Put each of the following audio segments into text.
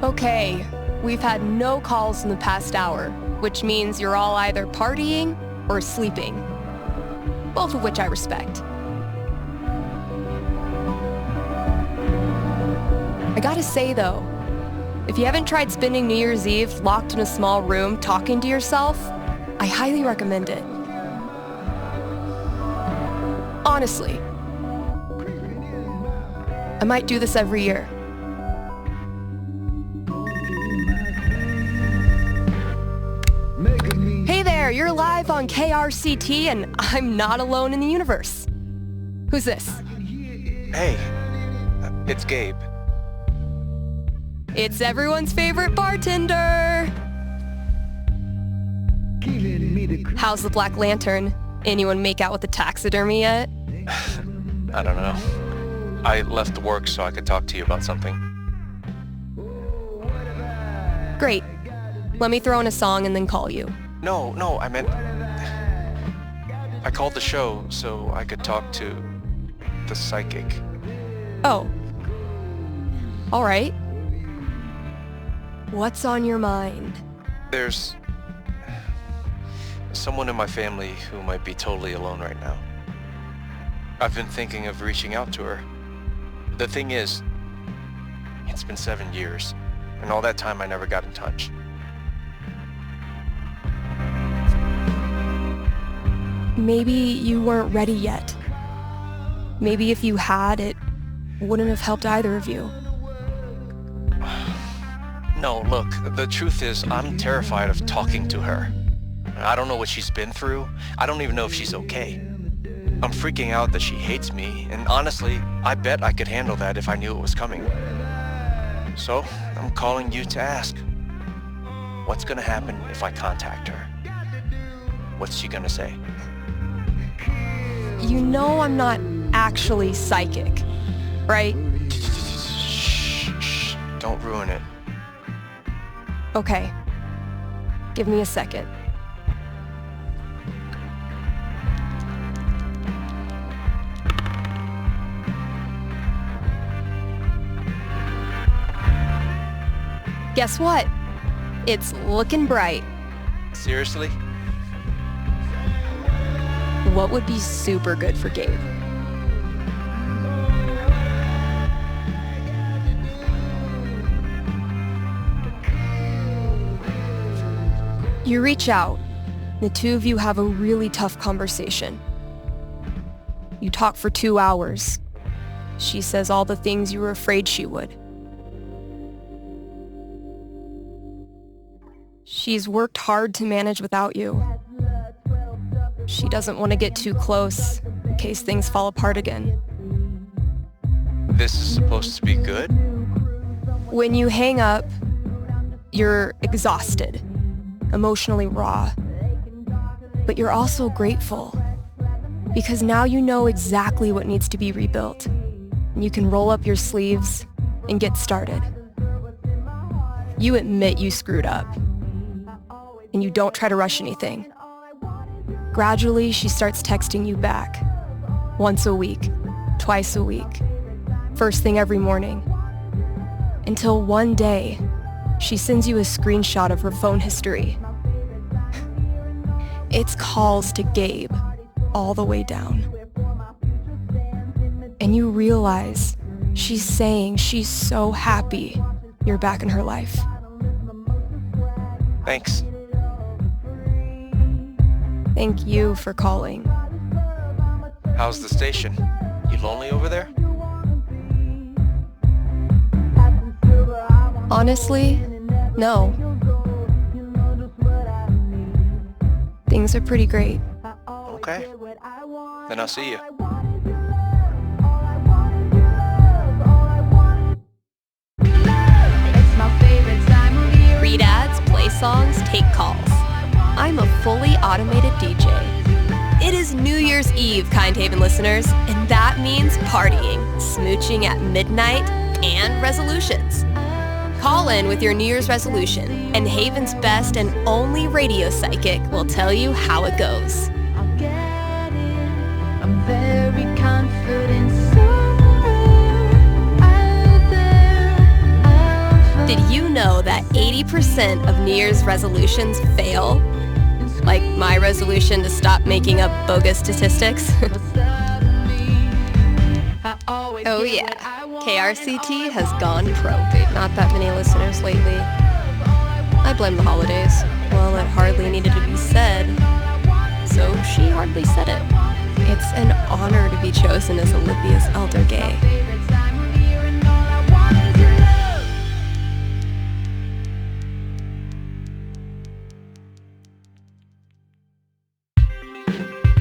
Okay, we've had no calls in the past hour, which means you're all either partying or sleeping. Both of which I respect. I gotta say though, if you haven't tried spending New Year's Eve locked in a small room talking to yourself, I highly recommend it. Honestly. I might do this every year. Hey there, you're live on KRCT and I'm not alone in the universe. Who's this? Hey, it's Gabe. It's everyone's favorite bartender. How's the Black Lantern? Anyone make out with the taxidermy yet? I don't know. I left work so I could talk to you about something. Great. Let me throw in a song and then call you. No, I meant... I called the show so I could talk to the psychic. Oh. All right. What's on your mind? There's someone in my family who might be totally alone right now. I've been thinking of reaching out to her. The thing is, it's been 7 years, and all that time I never got in touch. Maybe you weren't ready yet. Maybe if you had, it wouldn't have helped either of you. No, look, the truth is I'm terrified of talking to her. I don't know what she's been through. I don't even know if she's okay. I'm freaking out that she hates me, and honestly, I bet I could handle that if I knew it was coming. So, I'm calling you to ask, what's gonna happen if I contact her? What's she gonna say? You know I'm not actually psychic, right? Shh, don't ruin it. Okay. Give me a second. Guess what? It's looking bright. Seriously? What would be super good for Gabe? You reach out. The two of you have a really tough conversation. You talk for 2 hours. She says all the things you were afraid she would. She's worked hard to manage without you. She doesn't want to get too close in case things fall apart again. This is supposed to be good? When you hang up, you're exhausted, emotionally raw. But you're also grateful because now you know exactly what needs to be rebuilt. And you can roll up your sleeves and get started. You admit you screwed up. And you don't try to rush anything. Gradually, she starts texting you back. Once a week, twice a week, first thing every morning. Until one day, she sends you a screenshot of her phone history. It's calls to Gabe all the way down. And you realize she's saying she's so happy you're back in her life. Thanks. Thank you for calling. How's the station? You lonely over there? Honestly, no. Things are pretty great. Okay. Then I'll see you. Read ads, play songs, take calls. I'm a fully automated DJ. It is New Year's Eve, Kind Haven listeners, and that means partying, smooching at midnight, and resolutions. Call in with your New Year's resolution, and Haven's best and only radio psychic will tell you how it goes. I'll get it. I'm very confident. Did you know 90% of New Year's resolutions fail, like my resolution to stop making up bogus statistics. Oh yeah, KRCT has gone pro. Not that many listeners lately. I blame the holidays. Well, it hardly needed to be said, so she hardly said it. It's an honor to be chosen as Olivia's elder gay.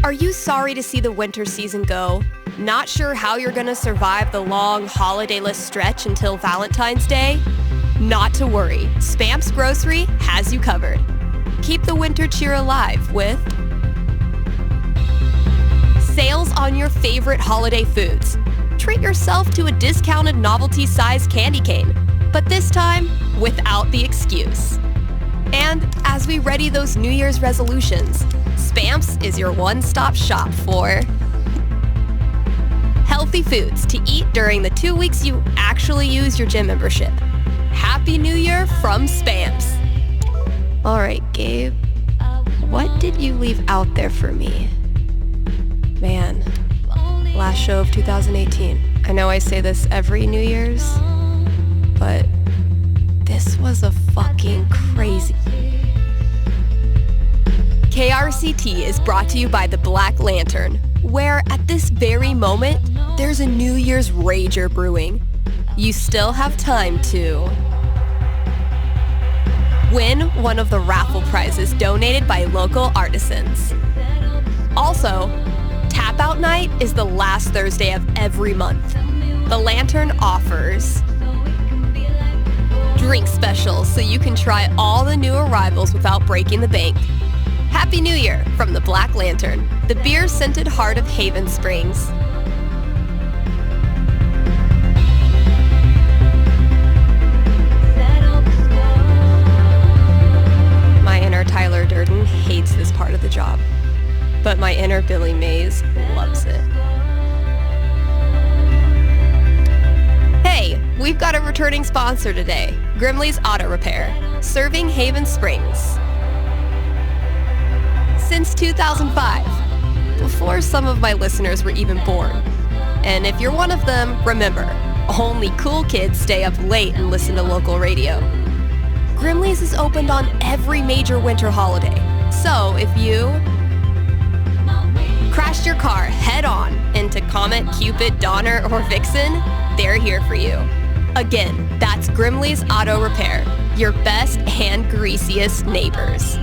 Are you sorry to see the winter season go? Not sure how you're gonna survive the long holidayless stretch until Valentine's Day? Not to worry, Spamps Grocery has you covered. Keep the winter cheer alive with sales on your favorite holiday foods. Treat yourself to a discounted novelty-sized candy cane, but this time without the excuse. And as we ready those New Year's resolutions, Spamps is your one-stop shop for healthy foods to eat during the 2 weeks you actually use your gym membership. Happy New Year from Spamps. All right, Gabe, what did you leave out there for me? Man, last show of 2018. I know I say this every New Year's, but this was a fucking crazy. KRCT is brought to you by the Black Lantern, where at this very moment, there's a New Year's rager brewing. You still have time to win one of the raffle prizes donated by local artisans. Also, Tap Out Night is the last Thursday of every month. The Lantern offers drink specials so you can try all the new arrivals without breaking the bank. Happy New Year from the Black Lantern, the beer-scented heart of Haven Springs. My inner Tyler Durden hates this part of the job, but my inner Billy Mays loves it. Hey, we've got a returning sponsor today, Grimley's Auto Repair, serving Haven Springs since 2005, before some of my listeners were even born. And if you're one of them, remember, only cool kids stay up late and listen to local radio. Grimley's is opened on every major winter holiday, so if you crashed your car head-on into Comet, Cupid, Donner, or Vixen, they're here for you. Again, that's Grimley's Auto Repair, your best and greasiest neighbors.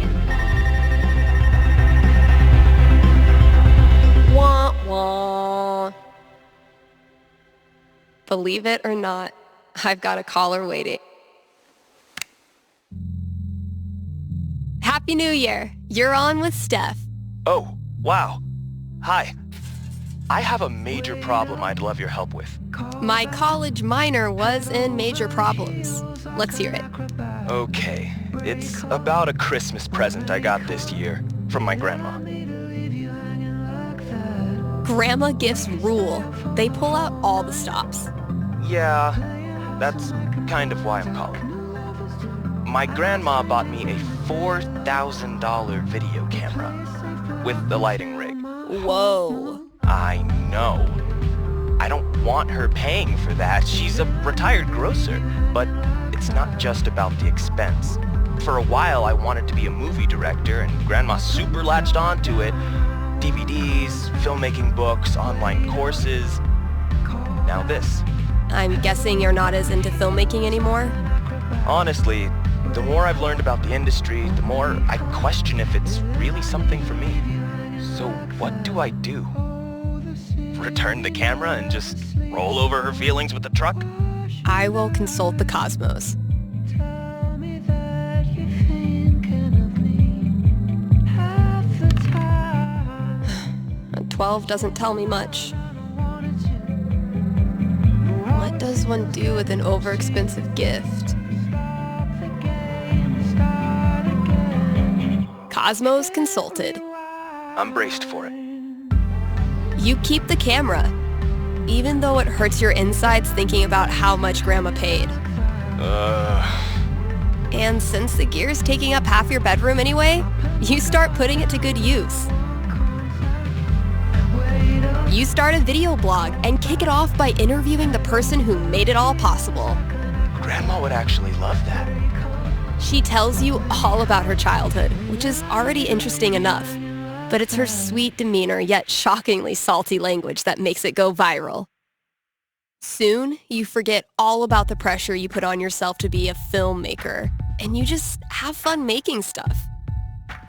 Wah, wah. Believe it or not, I've got a caller waiting. Happy New Year. You're on with Steph. Oh, wow. Hi. I have a major problem I'd love your help with. My college minor was in major problems. Let's hear it. Okay, it's about a Christmas present I got this year from my grandma. Grandma gifts rule. They pull out all the stops. Yeah, that's kind of why I'm calling. My grandma bought me a $4,000 video camera with the lighting rig. Whoa. I know. I don't want her paying for that. She's a retired grocer. But it's not just about the expense. For a while, I wanted to be a movie director, and Grandma super latched onto it. DVDs, filmmaking books, online courses. Now this. I'm guessing you're not as into filmmaking anymore? Honestly, the more I've learned about the industry, the more I question if it's really something for me. So what do I do? Return the camera and just roll over her feelings with the truck? I will consult the cosmos. 12 doesn't tell me much. What does one do with an overexpensive gift? Cosmos consulted. I'm braced for it. You keep the camera, even though it hurts your insides thinking about how much Grandma paid. And since the gear's taking up half your bedroom anyway, you start putting it to good use. You start a video blog and kick it off by interviewing the person who made it all possible. Grandma would actually love that. She tells you all about her childhood, which is already interesting enough. But it's her sweet demeanor yet shockingly salty language that makes it go viral. Soon, you forget all about the pressure you put on yourself to be a filmmaker, and you just have fun making stuff.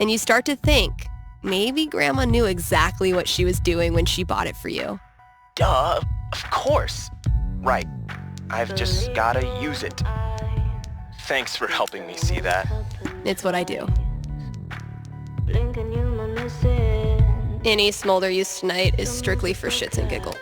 And you start to think, maybe Grandma knew exactly what she was doing when she bought it for you. Duh, of course. Right. I've just gotta use it. Thanks for helping me see that. It's what I do. Any smolder used tonight is strictly for shits and giggles.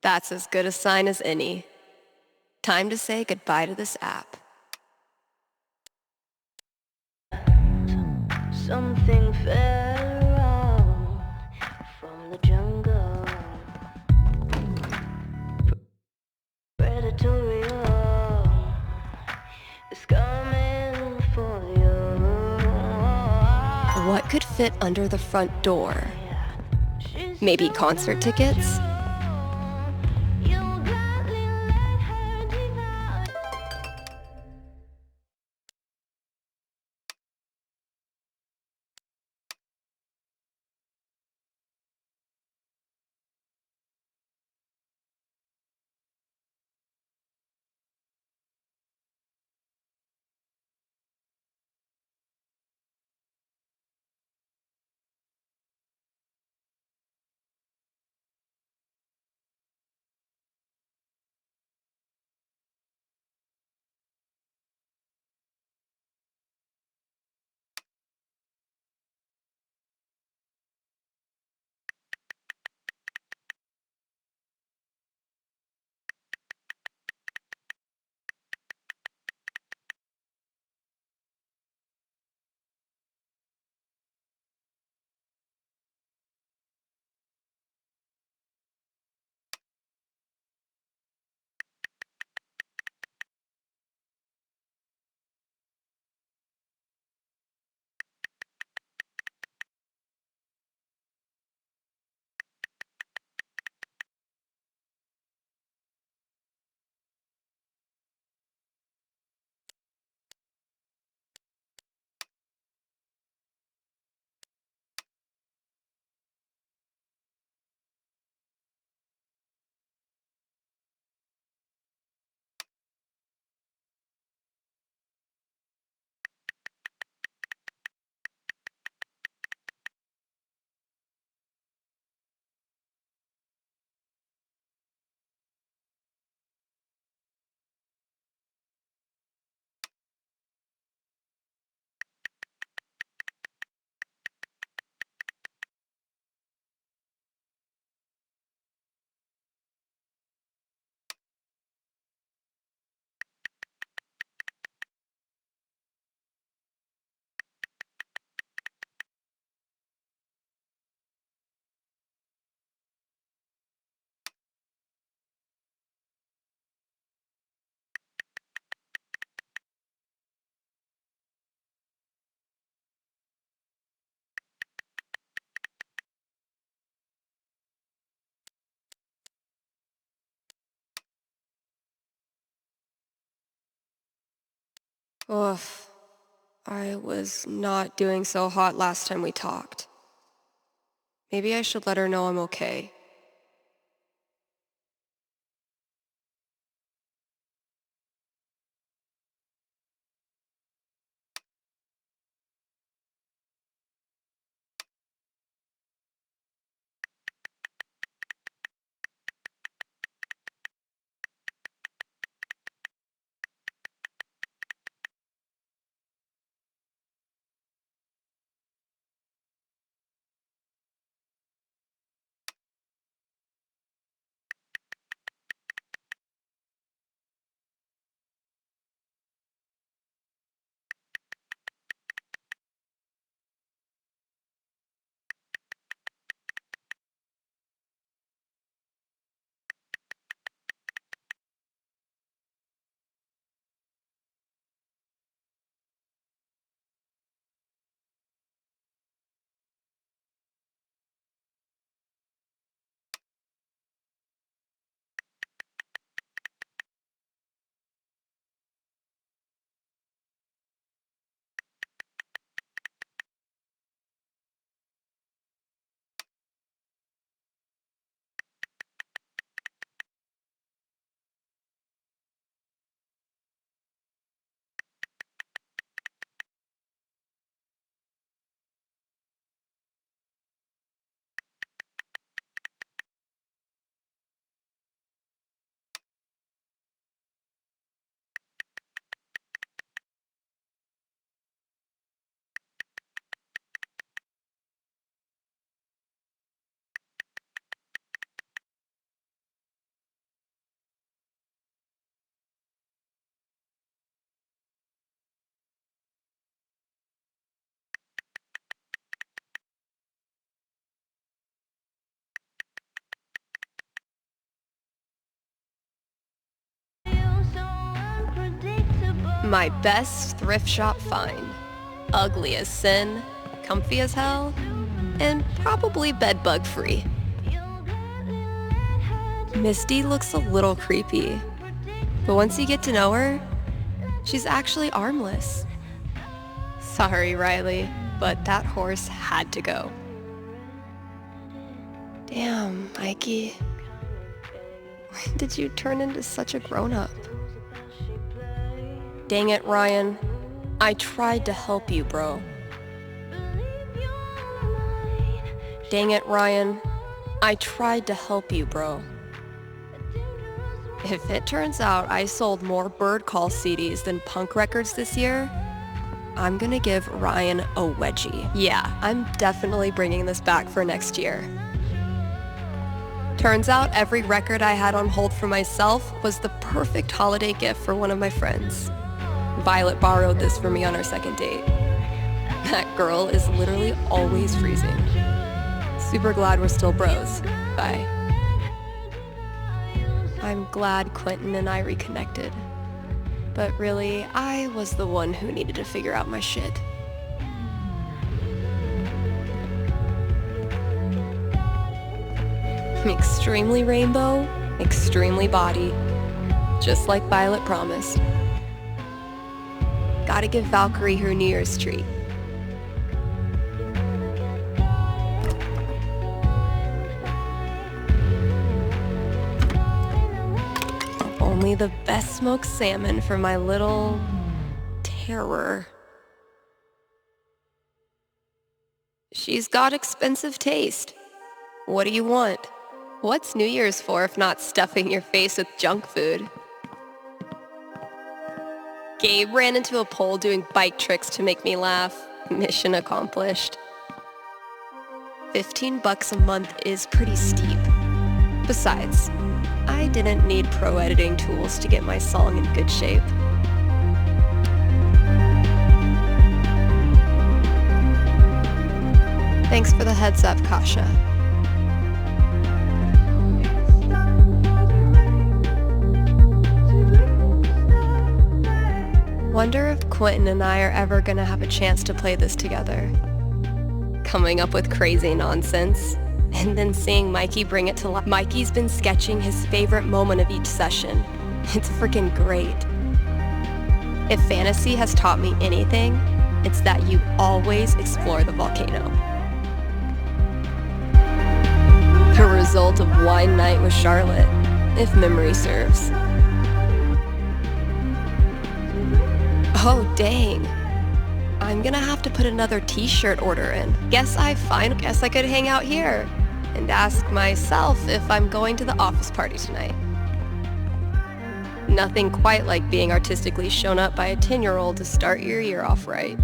That's as good a sign as any. Time to say goodbye to this app. Something fell wrong from the jungle. Predatorial is coming for you. What could fit under the front door? Maybe concert tickets? Oof. I was not doing so hot last time we talked. Maybe I should let her know I'm okay. My best thrift shop find. Ugly as sin, comfy as hell, and probably bedbug free. Misty looks a little creepy, but once you get to know her, she's actually armless. Sorry, Riley, but that horse had to go. Damn, Mikey. When did you turn into such a grown-up? Dang it, Ryan. I tried to help you, bro. Dang it, Ryan. I tried to help you, bro. If it turns out I sold more Bird Call CDs than punk records this year, I'm gonna give Ryan a wedgie. Yeah, I'm definitely bringing this back for next year. Turns out every record I had on hold for myself was the perfect holiday gift for one of my friends. Violet borrowed this for me on our second date. That girl is literally always freezing. Super glad we're still bros. Bye. I'm glad Quentin and I reconnected. But really, I was the one who needed to figure out my shit. Extremely rainbow, extremely body. Just like Violet promised. Gotta give Valkyrie her New Year's treat. Only the best smoked salmon for my little terror. She's got expensive taste. What do you want? What's New Year's for if not stuffing your face with junk food? Gabe ran into a pole doing bike tricks to make me laugh. Mission accomplished. $15 a month is pretty steep. Besides, I didn't need pro editing tools to get my song in good shape. Thanks for the heads up, Kasha. Wonder if Quentin and I are ever gonna have a chance to play this together. Coming up with crazy nonsense, and then seeing Mikey bring it to life. Mikey's been sketching his favorite moment of each session. It's freaking great. If fantasy has taught me anything, it's that you always explore the volcano. The result of wine night with Charlotte, if memory serves. Oh, dang. I'm gonna have to put another t-shirt order in. Guess I could hang out here and ask myself if I'm going to the office party tonight. Nothing quite like being artistically shown up by a 10-year-old to start your year off right.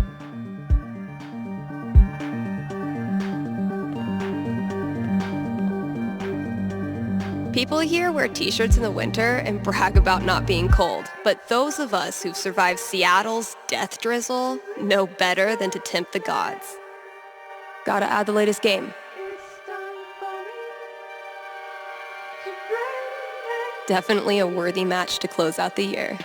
People here wear t-shirts in the winter and brag about not being cold, but those of us who've survived Seattle's death drizzle know better than to tempt the gods. Gotta add the latest game. Definitely a worthy match to close out the year.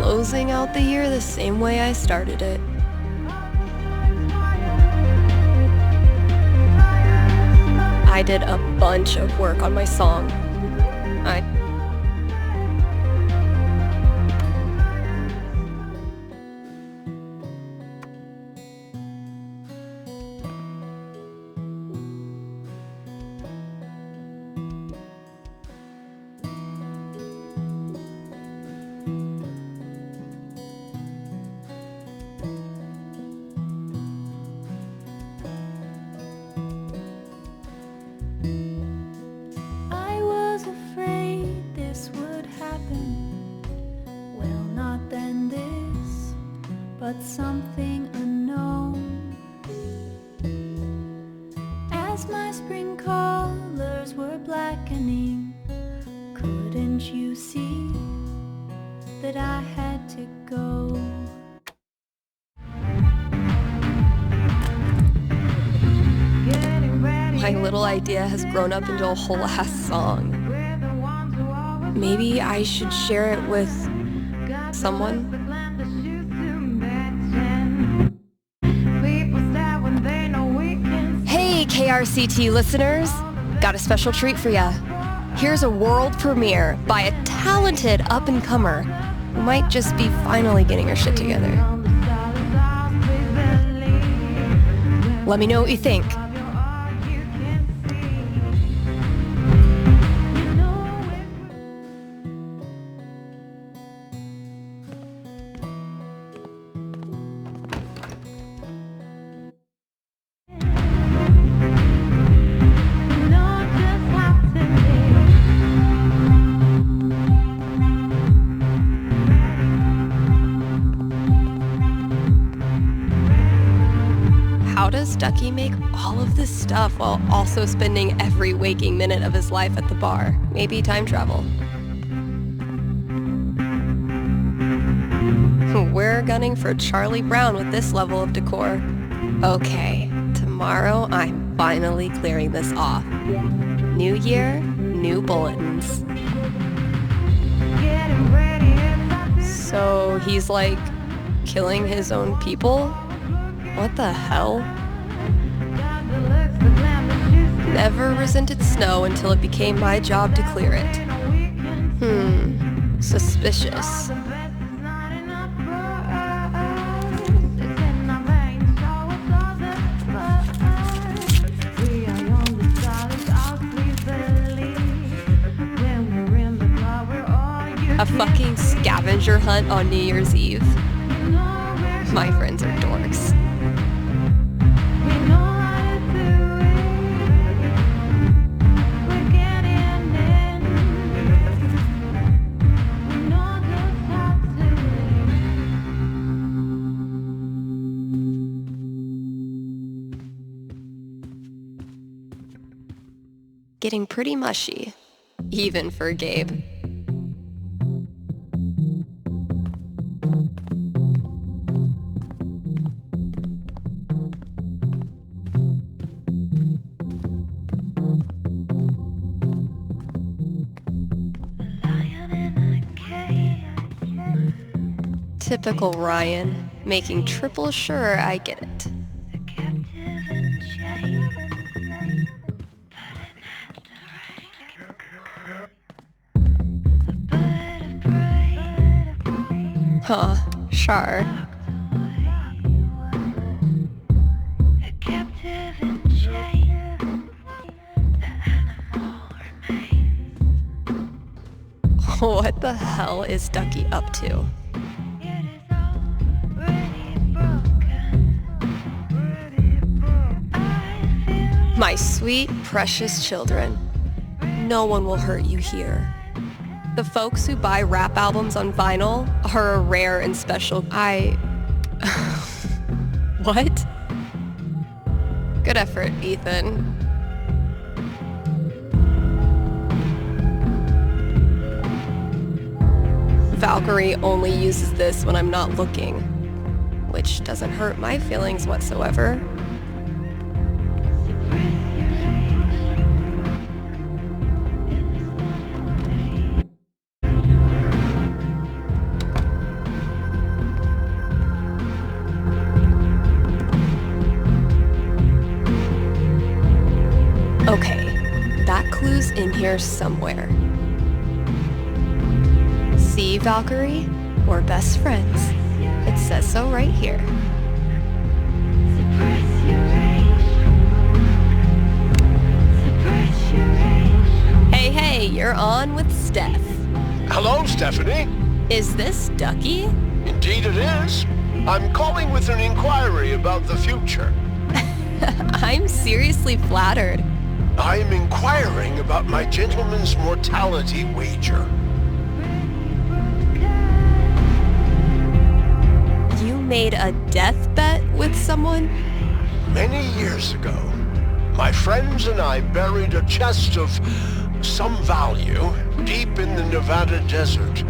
Closing out the year the same way I started it. I did a bunch of work on my song. I was afraid this would happen. Well, not then this, but something unknown. As my spring colors were blackening, couldn't you see that I had to go? My little idea has grown up into a whole ass song. Maybe I should share it with someone? Hey, KRCT listeners! Got a special treat for ya. Here's a world premiere by a talented up-and-comer who might just be finally getting her shit together. Let me know what you think. How does Ducky make all of this stuff while also spending every waking minute of his life at the bar? Maybe time travel. We're gunning for Charlie Brown with this level of decor. Okay, tomorrow I'm finally clearing this off. New year, new bulletins. So he's like killing his own people? What the hell? Never resented snow until it became my job to clear it. Suspicious. A fucking scavenger hunt on New Year's Eve. My friends are dorks. Getting pretty mushy, even for Gabe. Typical Ryan, making triple sure I get it. Huh, sure. What the hell is Ducky up to? My sweet, precious children, no one will hurt you here. The folks who buy rap albums on vinyl are a rare and special... What? Good effort, Ethan. Valkyrie only uses this when I'm not looking, which doesn't hurt my feelings whatsoever. Okay, that clue's in here somewhere. See, Valkyrie? We're best friends. It says so right here. Hey, you're on with Steph. Hello, Stephanie. Is this Ducky? Indeed it is. I'm calling with an inquiry about the future. I'm seriously flattered. I'm inquiring about my gentleman's mortality wager. You made a death bet with someone? Many years ago, my friends and I buried a chest of some value deep in the Nevada desert.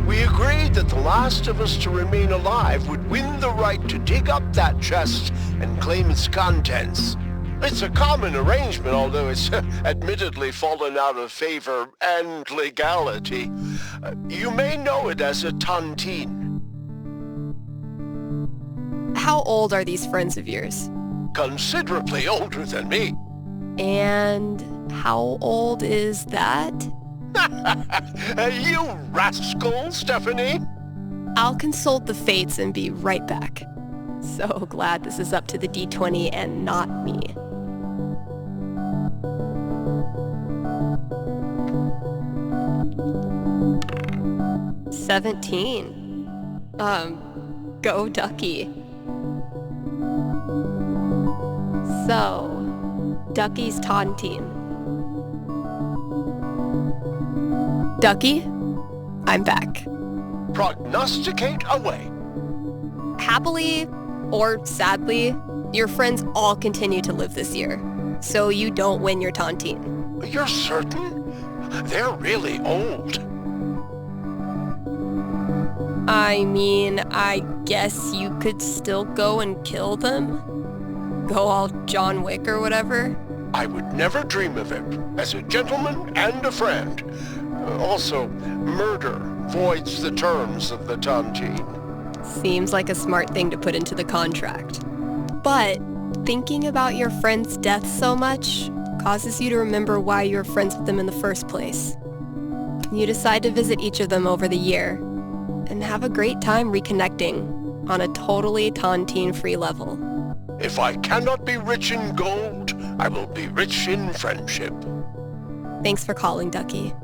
We agreed that the last of us to remain alive would win the right to dig up that chest and claim its contents. It's a common arrangement, although it's admittedly fallen out of favor and legality. You may know it as a tontine. How old are these friends of yours? Considerably older than me. And how old is that? You rascal, Stephanie. I'll consult the fates and be right back. So glad this is up to the D20 and not me. $17. Go Ducky. So, Ducky's tontine. Ducky, I'm back. Prognosticate away. Happily, or sadly, your friends all continue to live this year, so you don't win your tontine. You're certain? They're really old. I mean, I guess you could still go and kill them? Go all John Wick or whatever? I would never dream of it, as a gentleman and a friend. Also, murder voids the terms of the tontine. Seems like a smart thing to put into the contract. But thinking about your friend's death so much causes you to remember why you were friends with them in the first place. You decide to visit each of them over the year and have a great time reconnecting on a totally tontine-free level. If I cannot be rich in gold, I will be rich in friendship. Thanks for calling, Ducky.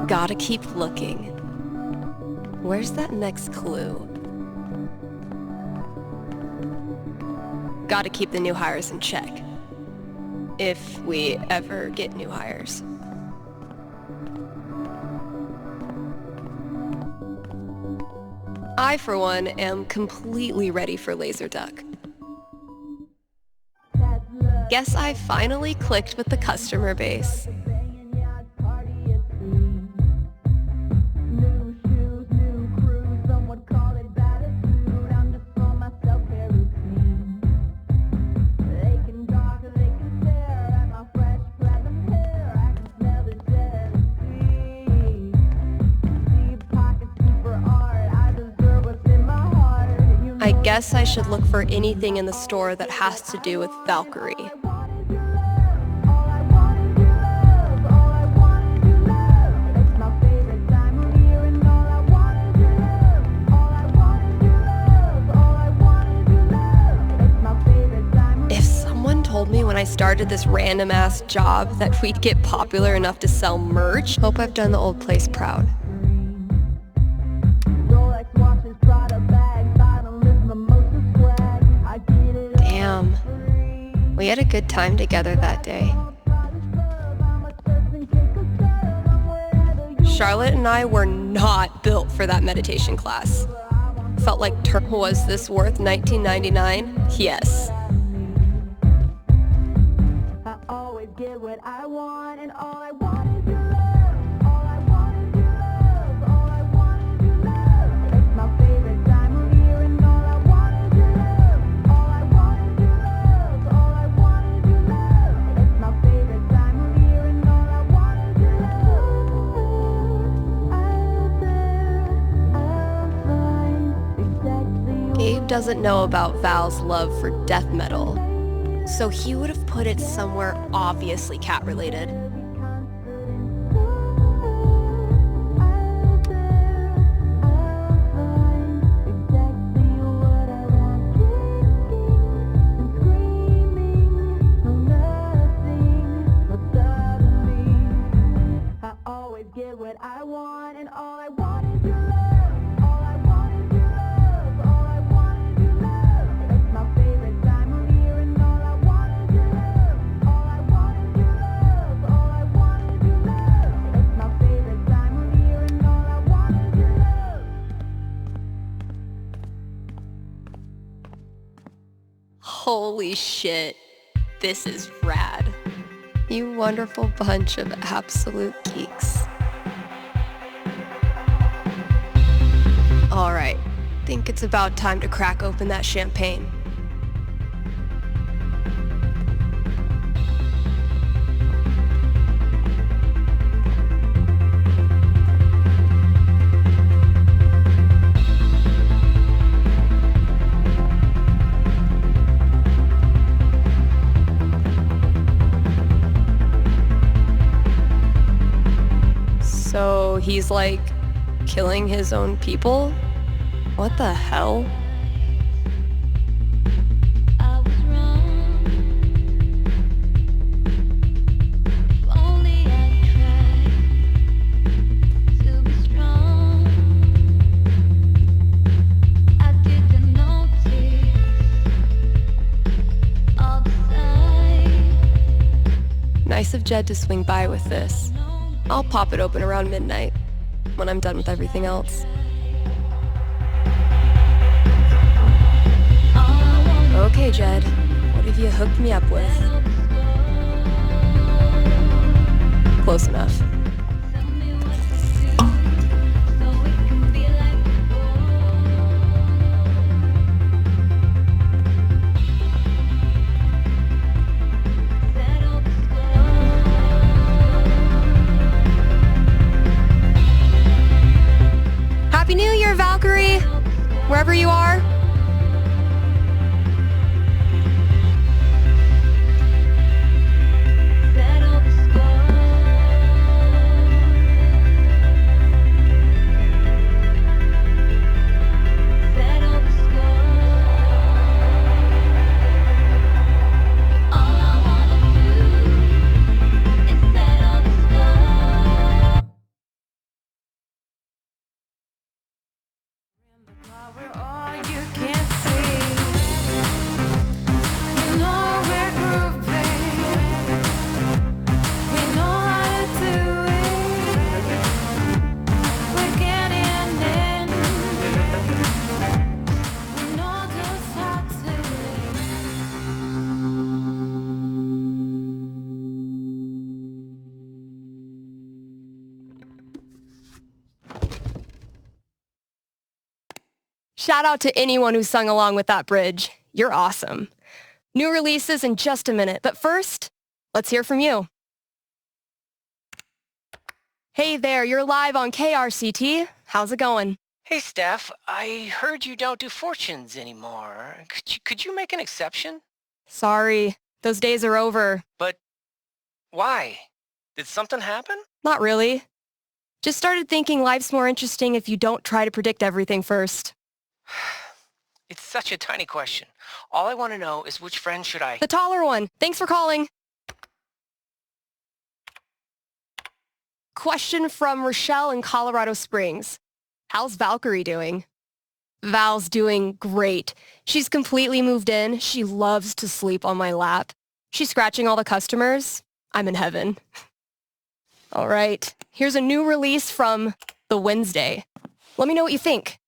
Gotta keep looking. Where's that next clue? Gotta keep the new hires in check. If we ever get new hires. I, for one, am completely ready for Laser Duck. Guess I finally clicked with the customer base. I guess I should look for anything in the store that has to do with Valkyrie. If someone told me when I started this random-ass job that we'd get popular enough to sell merch, hope I've done the old place proud. Damn. We had a good time together that day. Charlotte and I were not built for that meditation class. Felt like was this worth $19.99? Yes. I always get what I want, and all I want is your love. All I want is your love. All I want is your love. It's my favorite time of year, and all I want is your love. All I want is your love. All I want is your love. It's my favorite time of year, and all I want is your love. Out there, I'll find exactly. Gabe doesn't know about Val's love for death metal, so he would have put it somewhere obviously cat-related. Get what I want, and all I want is your love. All I want is your love. All I want is your love. It's my favorite time of year, and all I want is your love. All I want is your love. All I want is your love. It's my favorite time of year, and all I want is your love. Holy shit, this is rad. You wonderful bunch of absolute geeks. All right, think it's about time to crack open that champagne. So he's like killing his own people? What the hell? I was wrong. If only I tried to be strong. I didn't notice all the signs. Nice of Jed to swing by with this. I'll pop it open around midnight, when I'm done with everything else. Okay, Jed, what have you hooked me up with? Close enough. Happy New Year, Valkyrie! Wherever you are. Shout out to anyone who sung along with that bridge. You're awesome. New releases in just a minute, but first, let's hear from you. Hey there, you're live on KRCT. How's it going? Hey, Steph, I heard you don't do fortunes anymore. Could you make an exception? Sorry, those days are over. But why? Did something happen? Not really. Just started thinking life's more interesting if you don't try to predict everything first. It's such a tiny question. All I want to know is which friend should I... The taller one. Thanks for calling. Question from Rochelle in Colorado Springs. How's Valkyrie doing? Val's doing great. She's completely moved in. She loves to sleep on my lap. She's scratching all the customers. I'm in heaven. All right, here's a new release from The Wednesday. Let me know what you think.